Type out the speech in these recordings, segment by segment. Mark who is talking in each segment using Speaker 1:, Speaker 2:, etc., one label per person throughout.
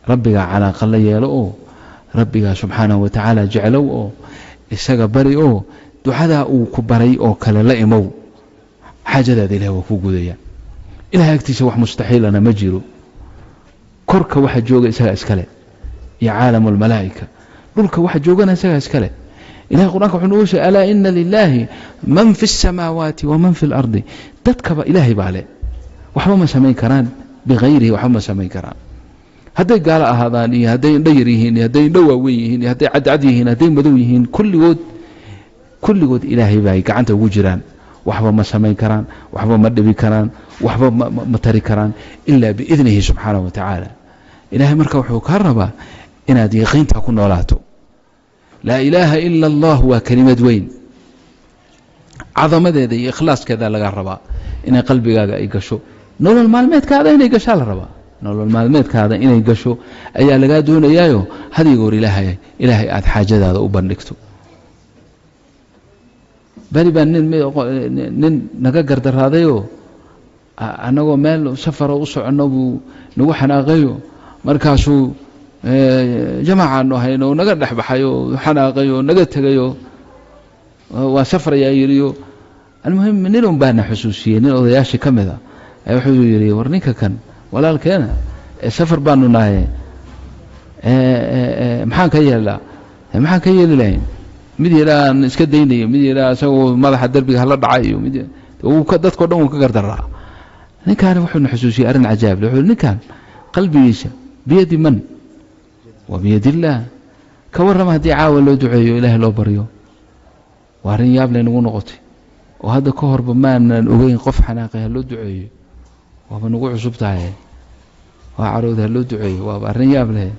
Speaker 1: rabbiga calaaqa la yeelo oo rabbiga subxaanahu wa tacaala jeclow oo isaga bari oo ducadaa uu ku baray oo kale la imow xaajadaada ilahay waa ku gudaya ilahay agtiisa wax mustaxiilana ma jiro korka waxa jooga isaga iskale iyo caalamu almalaa'ika dhulka waxa joogana isaga iskale ilahay quraanka wuxuu noo sheegay alaa inna lillahi man fi الsamaawaati wa man fi اlardi dadkaba ilaahay baa leh waxba ma samayn karaan bigayrihi waxba ma samayn karaan hadday gaalo ahaadaan iyo hadday indho yar yihiin iyo hadday indho waaweyn yihiin iyo hadday cadcad yihiin hadday madow yihiin kulligood ilaahay bay gacanta ugu jiraan waxba ma samayn karaan waxba ma dhibi karaan waxba ma tari karaan ilaa biidnihi subxaanahu wa tacaala ilaahay marka wuxuu kaa rabaa inaad yaqiinta ku noolaato laa ilaaha ila allah waa kelimad weyn cadamadeeda iyo ikhlaaskeeda laga rabaa inay qalbigaaga ay gasho nolol maalmeedkaada inay gashaa la rabaa nolol maalmeedkaada inay gasho ayaa lagaa doonayaayo hadigoor ilaahay aad xaajadaada u bandhigto bari baa nin naga gardaraadayo annagoo meel safaro u soconno buu nagu xanaaqayo markaasuu jamaacaanu hayno naga dhex baxayo xanaaqayo naga tegayo waa safrayaa yidhiyo almuhim ninun baana xusuusiyey nin odayaashii ka mida wuxuu yidhi war ninka kan walaalkeena safar baanu nahay maxaan ka yeelaa maxaan ka yeeli lahayn mid yeelaan iska daynayo mid yeelaa asagoo madaxa darbiga hala dhacayo mid dadkoo dhan uu ka gardaraa ninkaan wuxuuna xusuusiyey arrin cajaab leh wuxuu ninkaan qalbigiisa biyadi man wa biyadi illaah ka warrama haddii caawa loo duceeyo ilaahay loo baryo waa arrin yaab leh nagu noqotay oo hadda ka horba maanan ogeyn qof xanaaqay ha loo duceeyo waaba nagu cusub tahay waa carooda ha loo duceeyo waaba arrin yaab leh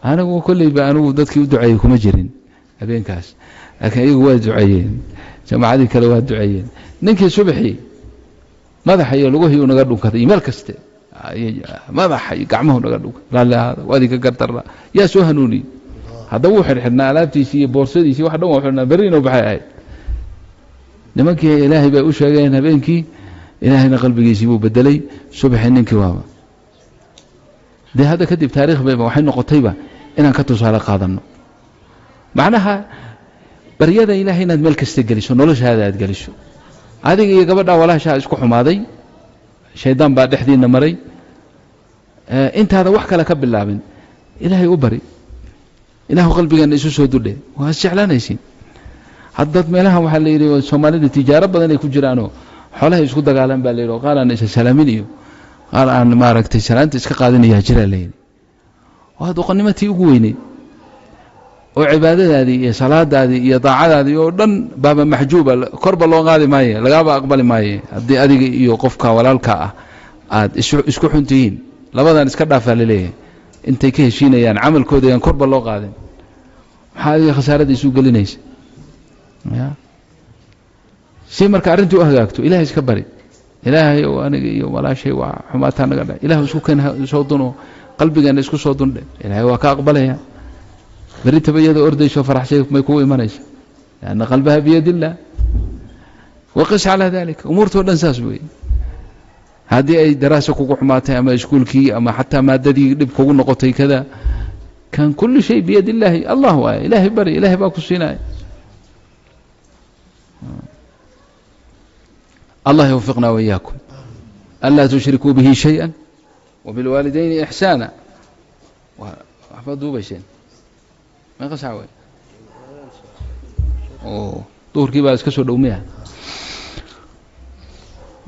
Speaker 1: anigu kolleyba anigu dadkii u duceeyey kuma jirin habeenkaas laakiin iyagu waa duceeyeen jamaacadii kale waa duceeyeen ninkii subaxii madaxa iyo luguhii naga dhunkaday meel kaste madaxa iyo gacmuhu naga dhunkay laalaada waadi ka gardarna yaa soo hanuuni hadda wuu xirxirnaa alaabtiisii iyo boorsadiisii wax dhan waa xirnaa berriina baxay ahayd nimankii ilaahay bay u sheegeen habeenkii ilaahayna qalbigiisii buu bedelay subaxii ninkii waaba dee hadda kadib taariikh bayba waxay noqotayba inaan ka tusaale qaadanno macnaha baryada ilaahay inaad meel kasta geliso noloshaada aad geliso adiga iyo gabadhaa walaashaa isku xumaaday shaydaan baa dhexdiina maray intaada wax kale ka bilaabin ilaahay u bari ilaahu qalbigeena isu soo dudhe waa isjeclaanaysiin haddad meelaha waxaa la yidhi soomaalida tijaaro badan ay ku jiraanoo xoolahay isku dagaalan baa la yidhi oo qaar aan isa salaamin iyo qaar aan maaragtay salaanta iska qaadanayaa jiraa la yidhi waa doqonnimatii ugu weyneyd oo cibaadadaadii iyo salaadaadii iyo daacadaadii oo dhan baaba maxjuuba korba loo qaadi maaye lagaaba aqbali maaye haddii adiga iyo qofka walaalka ah aad isku xuntihiin labadan iska dhaafaa laleeyahay intay ka heshiinayaan camalkooda aan korba loo qaadin maxaa adiga khasaarada isu gelinaysa si marka arrintii u hagaagto ilaahay iska bari ilaahay oo aniga iyo walaashay waa xumaataa naga dha ilaahu isku keen soo duno qalbigeena isku soo dundhe ilaahay waa ka aqbalaya beri tabayada ordayso faraxshay may ku imanaysa laana qalbaha biyadillah waqis ala dalika umurtu dhan saas weey hadii ay daraasa kugu xumaatay ama iskuulkii ama hatta maadadii dib kugu noqotay kada kan kullu shay biyadillah allah wa ilaahi bari ilaahi baa ku siinay الله يوفقنا وإياكم ألا تشركوا به شيئا وبالوالدين إحسانا واحفظوا بشين ما قصعوا طور كيباس كسر دوميها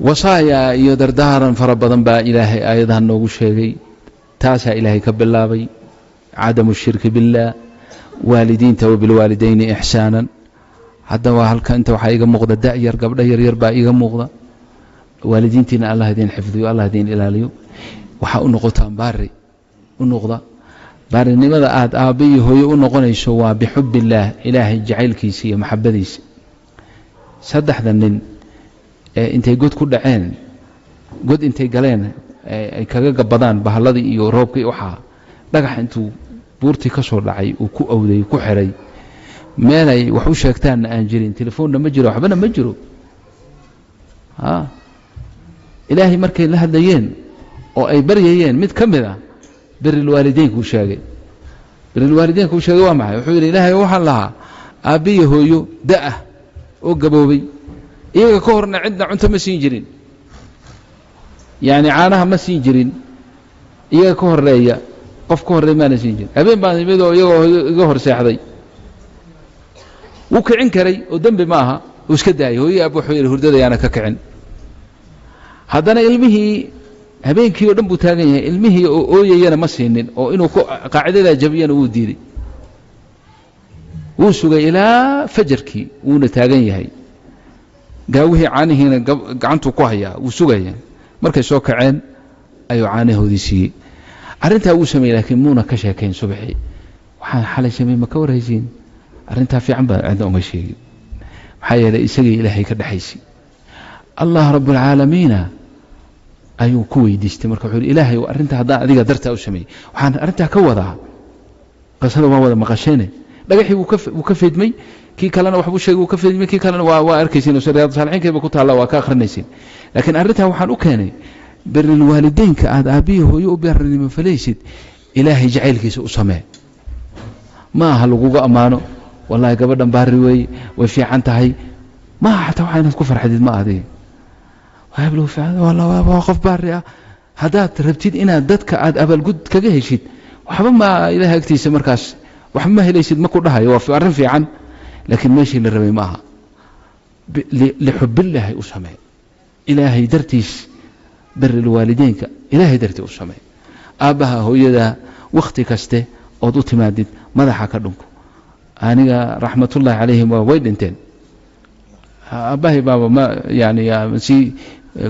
Speaker 1: وصايا يدردارا فربضا با إلهي أيضا نوغو شيغي تاسا إلهي كبالله عدم الشرك بالله والدين تو بالوالدين إحسانا hadda waa halka inta waxa iga muuqda daayar gabdha yar yar baa iga muuqda waalidiintina Allah idin xifdiyo Allah idin ilaaliyo waxa u noqotaan baari u noqda baarinimada aad aabiyo hooyo u noqonayso waa bixubbillah ilaahi jacaylkiisa iyo maxabadiisa saddexdan nin intay god ku dhaceen god intay galeen ay kaga gabadaan bahaladii iyo roobkii waxa dhagax intuu buurtii ka soo dhacay uu ku awday ku xiray meelay wax u sheegtaan aan jirin telefoonna ma jiro waxbana ma jiro ilaahay markay la hadlayeen oo ay baryayeen mid kamid ah bir الوالدين ku sheegay bir الوالدين ku sheegay waa maxay wuxuu yiri ilaahay waxa lahaa aabiyo hooyo daa oo gaboobay iyaga ka horna cidna cunto ma siin jirin yaani caanaha ma siin jirin iyaga ka horeeya qof ka horeey ma siin jirin habeen baan imidoo iyagoo iga hor seexday wuu kicin karay oo dambi ma aha uu iska daayay hooyo aab wuxuu yiri hurdada yaana ka kicin haddana ilmihii habeenkii oo dhan buu taagan yahay ilmihii oo ooyayana ma siinin oo inuu qaacidada jabiyana uu diiday wuu sugay ilaa fajarkii wuuna taagan yahay gaawihii caanihiina gacantu ku hayaa wuu sugaya markay soo kaceen ayuu caanahoodii siiyey arrintaa wuu sameeyey laakiin muuna ka sheekayn subaxii waxaan xalay sameeyey ma ka warhaysiin arrintaa fiican baa cidna uma sheegin maxaa yeelay isagii ilaahay ka dhaxaysay allah rabbul caalamiina ayuu ku weydiistay marka wuxuu ilaahay arrinta haddaan adiga dartaa u sameeyey waxaan arrintaa ka wadaa qasada waa wada maqasheene dhagaxii wuu ka feedmay kii kalena waxbuu sheegay wuu ka feedmay kii kalena waa arkaysiin oo riyaad saalixiinkeeba ku taalla waa ka akhrinaysiin laakiin arrintaa waxaan u keenay birrul waalideynka aad aabiyo hooyo u beernimo falaysid ilaahay jacaylkiisa u samee ma aha laguga ammaano wallahi gabadhan baari way fiican tahay ma xataa waxa inaad ku farxadid ma aadee وهبلو فعلا والله واقف بارئة هذا ربتيد إنا دتك عاد أبل جد كجهشيد وحبا ما إلها اكتيس مركز وحبا ما هليسيد ما كلها يوافق عرف في عن لكن ماشي للرمي معها لحب الله أسمع إلهي درتيس بر الوالدين إلهي درتي أسمع أبها هو يدا وقت كسته أضوت مادد ماذا حكى لكم أنا رحمة الله عليهم وويدنتين أباهي بابا ما يعني يا مسي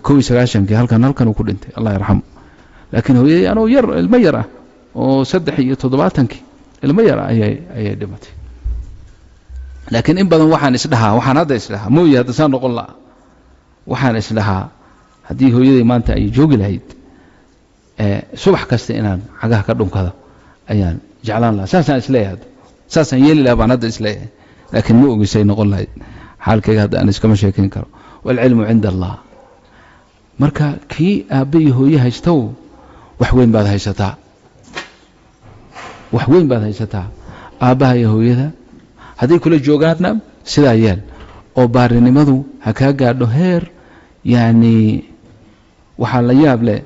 Speaker 1: كويس عشان هالكن وكل أنت الله يرحمه لكن هو أنا ير الميرة وسدحي تضباطنك الميرة أي دمتي لكن إن بدن وحن إسلها وحن هذا إسلها مو يهدسان نقول الله وحن إسلها هديه هو يدي ما أنت أي جوج العيد صبح كاستئنان حاجة كردون كذا أيان جعلان الله ساسا إسلاه هذا ساسا يلي لا بناد إسلاه لكن مو بيسي نقول الله حالك هذا أنا إسكما شاكين كرو والعلم عند الله مركا كي أبيه هو يهيستو وحوين بعد هيستا وحوين بعد هيستا أباه هو يذا هذه كل جوجاتنا سلا يال أو بارني مذو هكذا قالوا هير يعني وحال يابله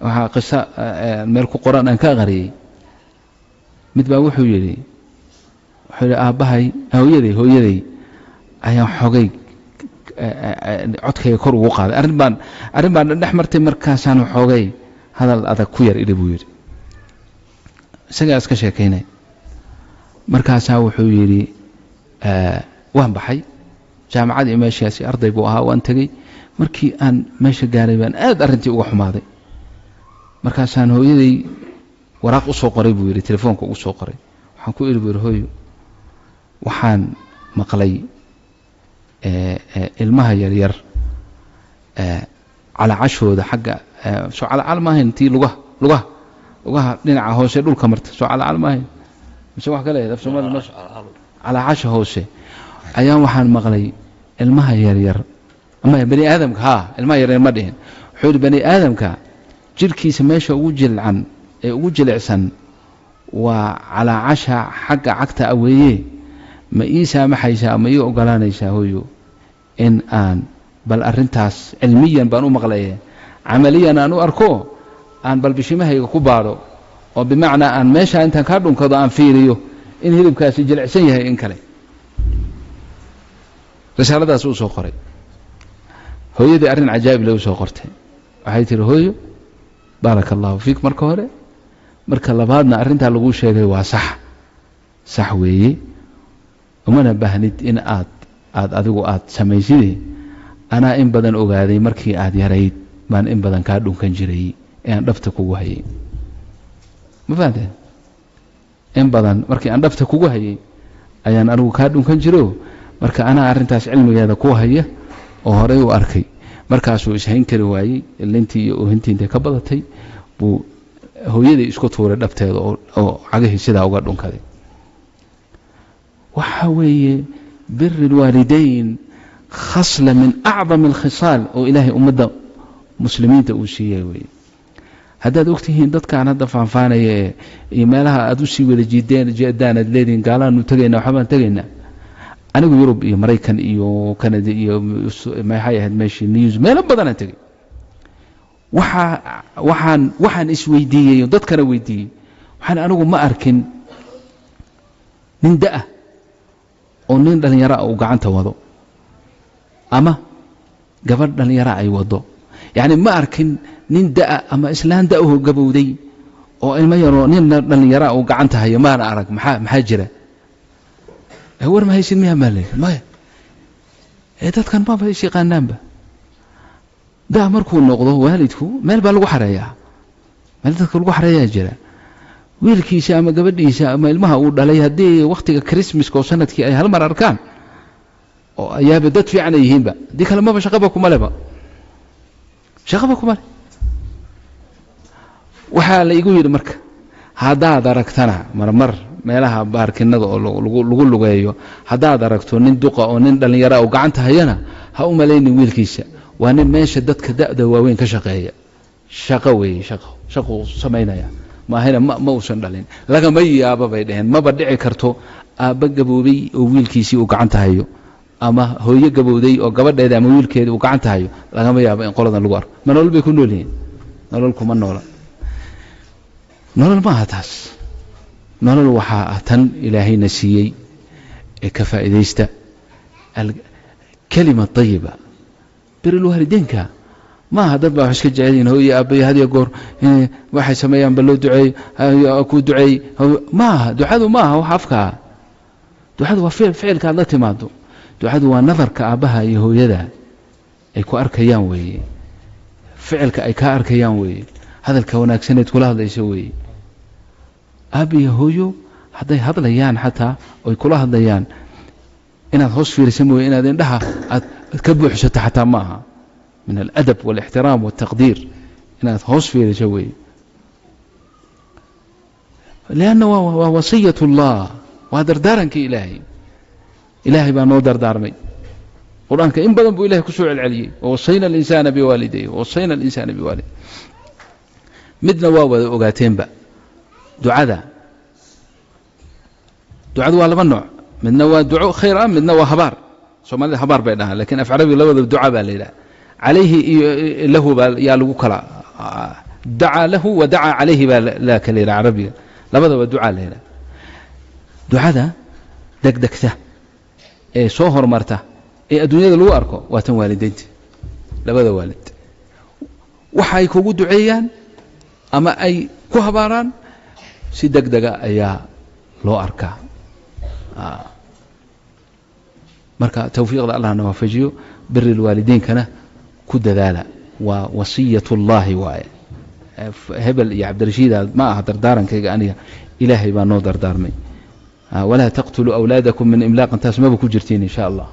Speaker 1: وحال قصة ملك القرآن أنك غري متبا وحو يلي وحول أباه هو يدي أيام حقيق عدك يكور وقاد أربان نحمرت مركزان حقيق هذا الأذى كوير إلي بوير سجاس كشاكينه مركزها وحو يلي وهم بحي جامعة إماشياسي أرضي بوها وانتقي مركي أن ماشي قاربان أرنتي وحماضي مركزان هو يلي وراق أسو قريب ويري تليفونك أسو قريب وحان كو إلي بوير هوي وحان مقلي المها يرير على عشوده حق سو على ما هنتي لغه دينعا هوسه دول كمرت سو على ما هي مش wax kale daf Soomaali على عشو هوسه ayaan waxaan maqlay ilmaha yaryar ama bani aadamka ilmaha yaryar ma dhihin xuud bani aadamka jirkiisa meesha ugu jilcan ee ugu jilicsan waa على عشا حق cagta aweeye ما إيسا محيسا ما يقولانيسا هو إن آن بل أرنتاس علميا بانو مغليه عمليا أنو أركو آن بل بشيمه يكبارو وبمعنى أن ماشا أنت كاردون كذا أن فيريو إن هيرب كاسي جلعسيه إن كلي رسالة دا سوء سوقري هو يدي أرن عجائب لو سوقرته وحيث هو بارك الله فيك مركوره مركا لبادنا أرنتها لغو شيء واسح صحوي ومن بهنيت إن آد أدو آد سميسيدي أنا إن بدن أغادي مركي آد يريد من إن بدن كادون كنجري إن دفتك وهي مفاده إن بدن مركي أن دفتك وهي أيان أرو كادون كنجرو مركا أنا أرنتاس علمي هذا كوهية وهري وأركي مركاسو إسهين كرواي اللي انتي وهنتي انتي كبضتي هو يدي إسكت فورا دفتي أو عقه سيدا وقادون كذي وحوي بر الوالدين خصلة من أعظم الخصال وإلهي أمد مسلمين تأوشيه haddaad ogtihiin dadkaan hadda faanfaanaya iyo meelaha aad u sii wada jeedaan aad leedihiin gaalaanu tagaynaa waxbaan tagaynaa anigu Yurub iyo Maraykan iyo Canada iyo maxay ahayd meeshii news meelo badan aan tagay waxaan isweydiiyay dadkana weydiiyay waxaan anigu ma arkin nin da'a oo nin dhalinyaro ah uu gacanta wado ama gabadh dhalinyaro ay wado yani ma arkin nin da'a ama islaan da'a oo gabowday oo ilmo yaro nin dhalinyaro uu gacanta hayo ma arag maxaa jira war ma haysin miya maalay ma dadkan ma bay shaqaanaanba daa markuu noqdo waalidku meel baa lagu xareeyaa meel dadka lagu xareeyaa jira wiilkiisa ama gabadhiisa ama ilmaha uu dhalay hadii waqtiga Christmaska oo sanadkii ay hal mar arkaan oo ayaaba dad fiican yihiinba di kale ma shaqaba kuma leba shaqaba kuma waxa la igu yiri marka hadaad aragtana marmar meelaha baarkinada oo lagu lugeeyo hadaad aragto nin duqa oo nin dhalinyaro oo gacanta hayana ha u maleeynin wiilkiisa waa nin meesha dadka da'da waaweyn ka shaqeeya shaqo sameynaya ma ahayna ma uusan dhalin laga ma yaaba bay dhaheen ma badhici karto aaba gaboobay oo wiilkiisii uu gacanta hayo ama hooyo gabowday oo gabadheeda ama wiilkeeda uu gacanta hayo laga ma yaaba in qoladan lagu arko ma nolol bay ku noolyihiin nolol kuma noola nolol ma taas nolol waxa tan ilaahayna siiyay ee ka faa'iideysta kalima tayyiba bir الوالدينka ma dad baa wax iska jeedin hooyo aabay hadiya goor waxay sameeyaan bal loo duceey ku duceey ma ducadu ma wax afka ducadu waa ficilka la timaado ducadu waa nafarka aabaha iyo hooyada ay ku arkayaan weeye ficilka ay ka arkayaan weeye hadalka wanaagsaneed kula hadlayso weeye abi hooyo haday hadlayaan xataa oo kula hadlayaan inaad hoos fiiriso mooy inaad indhaha aad ka buuxsato xataa maaha من الأدب والاحترام والتقدير إنها هوس في الجوي لأنه وصية الله وهذا دارنك إلهي بأنه دارمي قرآنك إن بدن بو إلهي كسوع العلي ووصينا الإنسان بوالديه ووصينا الإنسان بوالديه مدنا وقاتين بقى دعاء ولا منوع مدنا ودعاء خيرا مدنا وهبار سومالي هبار بينها لكن أفعربي لو الدعاء بالله عليه له يا لو كلا دعا له ودعا عليه لا كليل عربي لبدا ودعاء له دعاء دقدقته soo hormarta adduunyada lagu arko waa tan waalidiinta labada waalid waxay kugu duceeyaan ama ay ku habaaraan si degdega ayaa loo arkaa marka tawfiiqda Allah na waafajiyo birri waalidiinkana ku dadaala waa wasiyatullaahi waay hebel iyo Cabdirashiid ma aha dardaarankayga aniga ilaahay baa noo dardaarmay ولا تقتلوا أولادكم من إملاق تسمبوا كجرتين إن شاء الله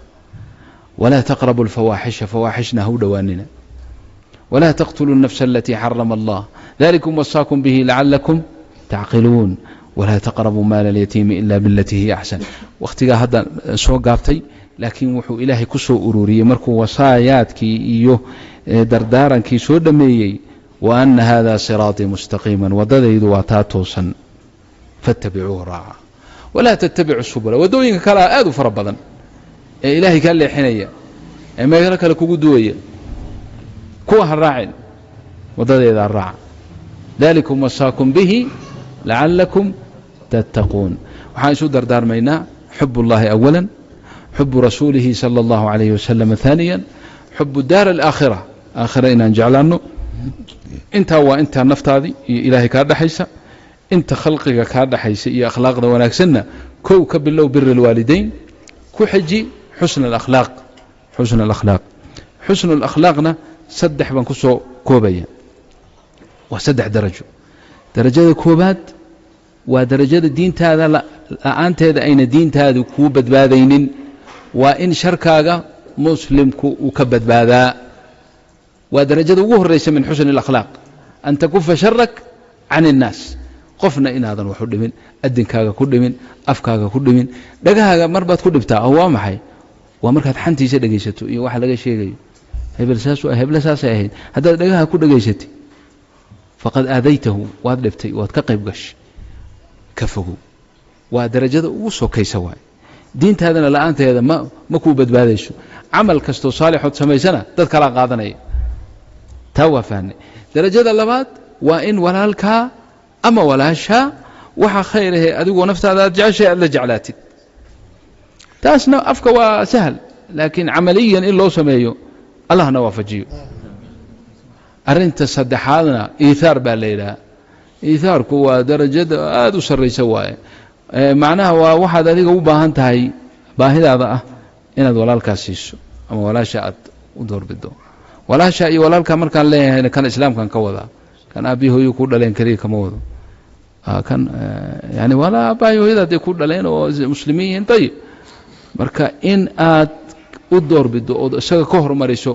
Speaker 1: ولا تقربوا الفواحش فواحشنا هو دواننا ولا تقتلوا النفس التي حرم الله ذلكم وصاكم به لعلكم تعقلون ولا تقربوا مال اليتيم إلا بالتي هي أحسن واختيار هذا سوق قابتي لكن وحو إلهي كسو أروري مركو وصاياتك إيوه دردارا سو دميي وأن هذا صراطي مستقيما وضديد واتاتوسا فاتبعوه راعا ولا تتبعوا السبل ودوينك كلا آدو فربضا إلهي كان لي حنية ما يقولك لكو دوية كوها الراعي وضديد الراعي ذلكم وصاكم به لعلكم تتقون وحانسو دردار مينا حب الله أولا حب رسوله صلى الله عليه وسلم ثانيا حب الدار الآخرة آخرين أنجعلانه انت وانت النفط هذه إلهي كارد حيسا انت خلقك كارد حيسا إيا أخلاق وناكسنا كوكب الله بر الوالدين كحجي حسن الأخلاق حسن الأخلاقنا سدح بانكسو كوبيا وسدح درجة كوبات ودرجة الدين هذا لا أنت هذا أين دين هذا كوبت بادين وإن شركاga مسلمك وكبت باذا ودرجة وهو الرئيس من حسن الأخلاق أن تكف شرك عن الناس قفنا إن هذا وحد من أدنكاga كل من أفكاga كل من دقاها مربط كل بتاع هو محي ومركات حنتي سدقيشتو iyo wax laga sheegayo hebel saas ahayd hada dagaha ku dhageysatay faqad aadaytahu waad dhibtay waad ka qayb gashay ka fogow waa darajada ugu sokaysa waay diintaadana la'aanteeda ma kuu badbaadayso camal kastoo saalixood samaysana dad kala qaadanaya taa waa fahnay darajada labaad waa in walaalkaa ama walaashaa waxa khayr ah adigoo naftaada aad jeceshay aad la jeclaatid taasna afka waa sahal laakiin camaliyan in loo sameeyo allahna waafajiyo arrinta saddexaadna iithaar baa la yidhaha iithaarku waa darajada aad u sarraysa waaye macnaha waa waxaad adiga u baahan tahay baahidaada ah inaad walaalkaa siiso ama walaasha aad u doorbido walaasha iyo walaalkaa markaan leeyahay kan islaamkan ka wadaa kan aabbihi hooyo ku dhaleen kaliya kama wado kan yani walaa aabbahi hooyada hadday ku dhaleen oo muslimiin yihiin dayib marka in aad u doorbido ood isaga ka hormariso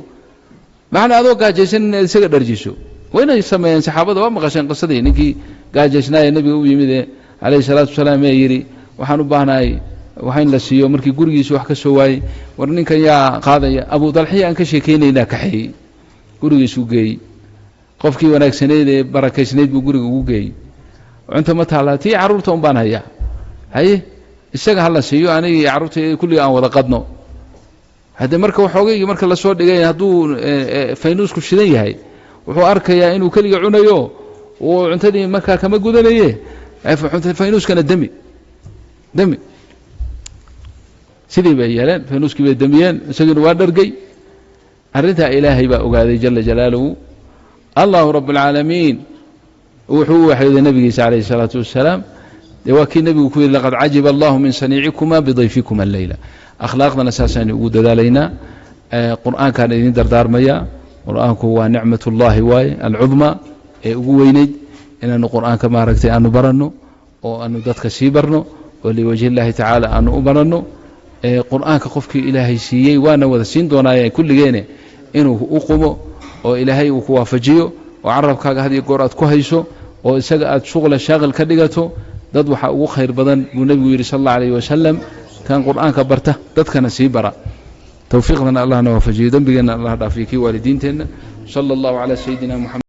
Speaker 1: macnaa adoo gaajaysan inaad isaga dharjiso waynay sameeyeen saxaabada waa maqasheen qisadii ninkii gaajaysnaayee nebiga u yimid ee calayhi salaatu wasalaam ee yidhi waxaan u baahnahay waxa in la siiyo markii gurigiisa wax ka soo waayey war ninkan yaa qaadaya abu dalxiya aan ka sheekaynaynaa kaxeeyey gurigiisuu geeyey qofkii wanaagsanayd ee barakaysnayd buu guriga ugu geeyey cunto ma taallaa tii carruurta un baan hayaa haye isaga ha la siiyo anigii carruurta kulliga aan wada qadno haddee marka waxoogaygii marka la soo dhigay hadduu faynuusku shidan yahay wuxuu arkayaa inuu keliga cunayo uu cuntadii markaa kama gudanaye faynuuskana demi sidii bay yeeleen faynuuskii bay demiyeen isagiina waa dhargay arrintaa ilaahay baa ogaaday jala jalaaluhu allahu rabb alcaalamiin wuxuu u waxyooday nabigiisa calayhi salaatu wassalaam dee waa kii nebigu ku yidhi laqad cajiba allahu min saniicikuma bidayfikuma alleyla akhlaaqdana saasaan ugu dadaalaynaa qur'aankaan idin dardaarmaya qur'aanku waa nicmatullaahi waaye alcudma ee ugu weynayd inaanu qur'aanka maaragtay aanu baranno oo aanu dadka sii barno oo liwajhi illaahi tacaala aanu u baranno qur'aanka qofkii ilaahay siiyey waana wada siin doonaaye kulligeene inuu u qumo oo ilaahay uu ku waafajiyo oo carabkaaga had iyo goor aad ku hayso oo isaga aad shuqla shaaqil ka dhigato dad waxaa ugu khayr badan buu nebigu yidhi sal allahu alayhi wasalam kan qur'aanka barta dadkana sii bara tawfiiqdana allahna waafajiyo dembigeenna allah dhaafiyo kii waalidiinteenna sala allahu calaa sayidina muxamed